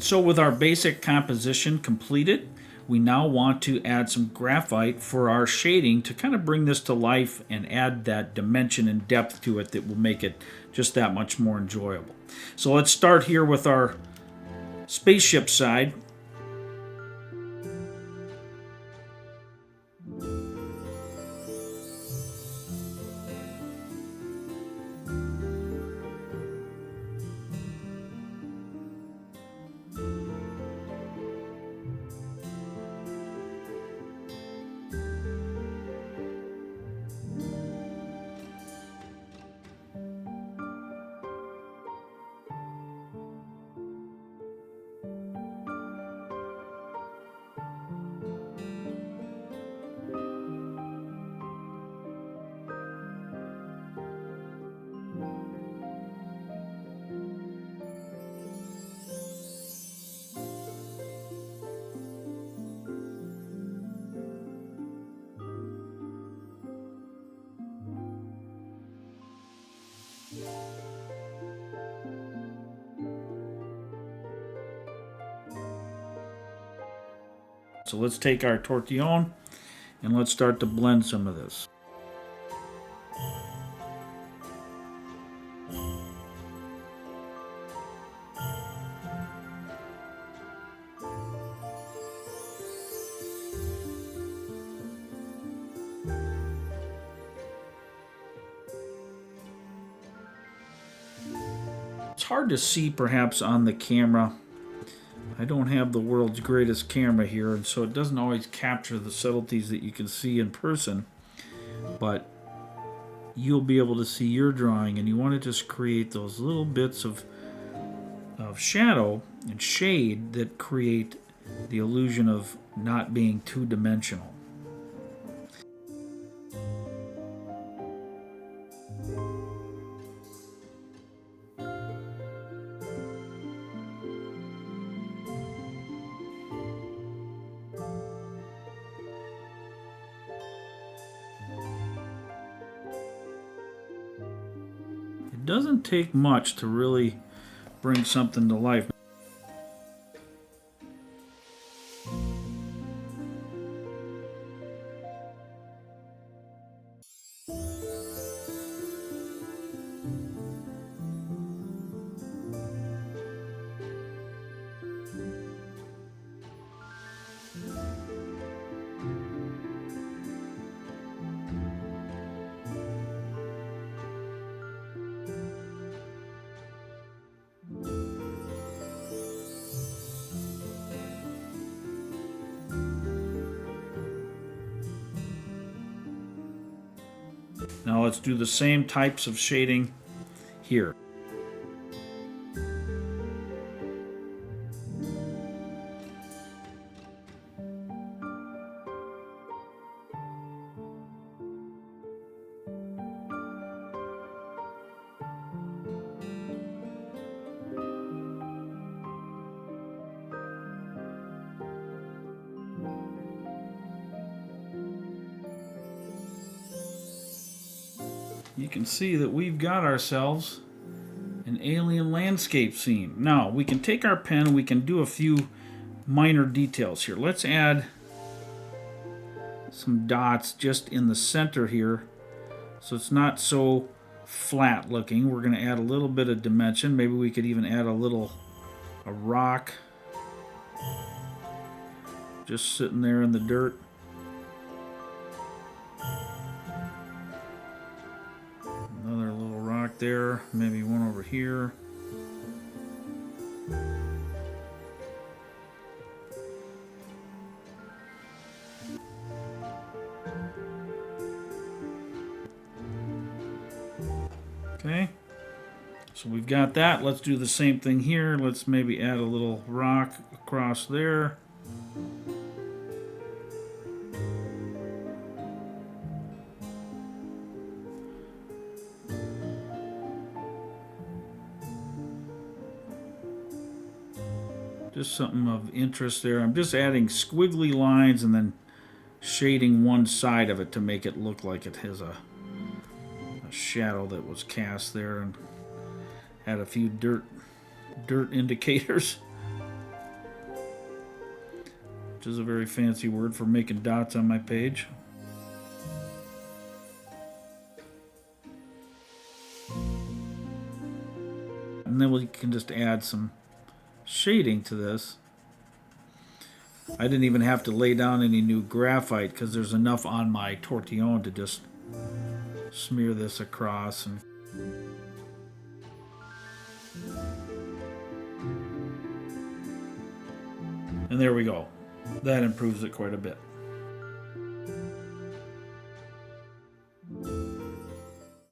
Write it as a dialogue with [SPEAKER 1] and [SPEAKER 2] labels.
[SPEAKER 1] So with our basic composition completed, we now want to add some graphite for our shading to kind of bring this to life and add that dimension and depth to it that will make it just that much more enjoyable. So let's start here with our spaceship side. So let's take our tortillon and let's start to blend some of this. It's hard to see perhaps on the camera. I don't have the world's greatest camera here, and so it doesn't always capture the subtleties that you can see in person, but you'll be able to see your drawing, and you want to just create those little bits of shadow and shade that create the illusion of not being two-dimensional. It doesn't take much to really bring something to life. Now let's do the same types of shading here. You can see that we've got ourselves an alien landscape scene. Now, we can take our pen and we can do a few minor details here. Let's add some dots just in the center here so it's not so flat looking. We're going to add a little bit of dimension. Maybe we could even add a rock just sitting there in the dirt. Another little rock there, maybe one over here. Okay, so we've got that. Let's do the same thing here. Let's maybe add a little rock across there. Just something of interest there. I'm just adding squiggly lines and then shading one side of it to make it look like it has a shadow that was cast there, and add a few dirt indicators. which is a very fancy word for making dots on my page. And then we can just add some shading to this. I didn't even have to lay down any new graphite because there's enough on my tortillon to just smear this across. And there we go. That improves it quite a bit.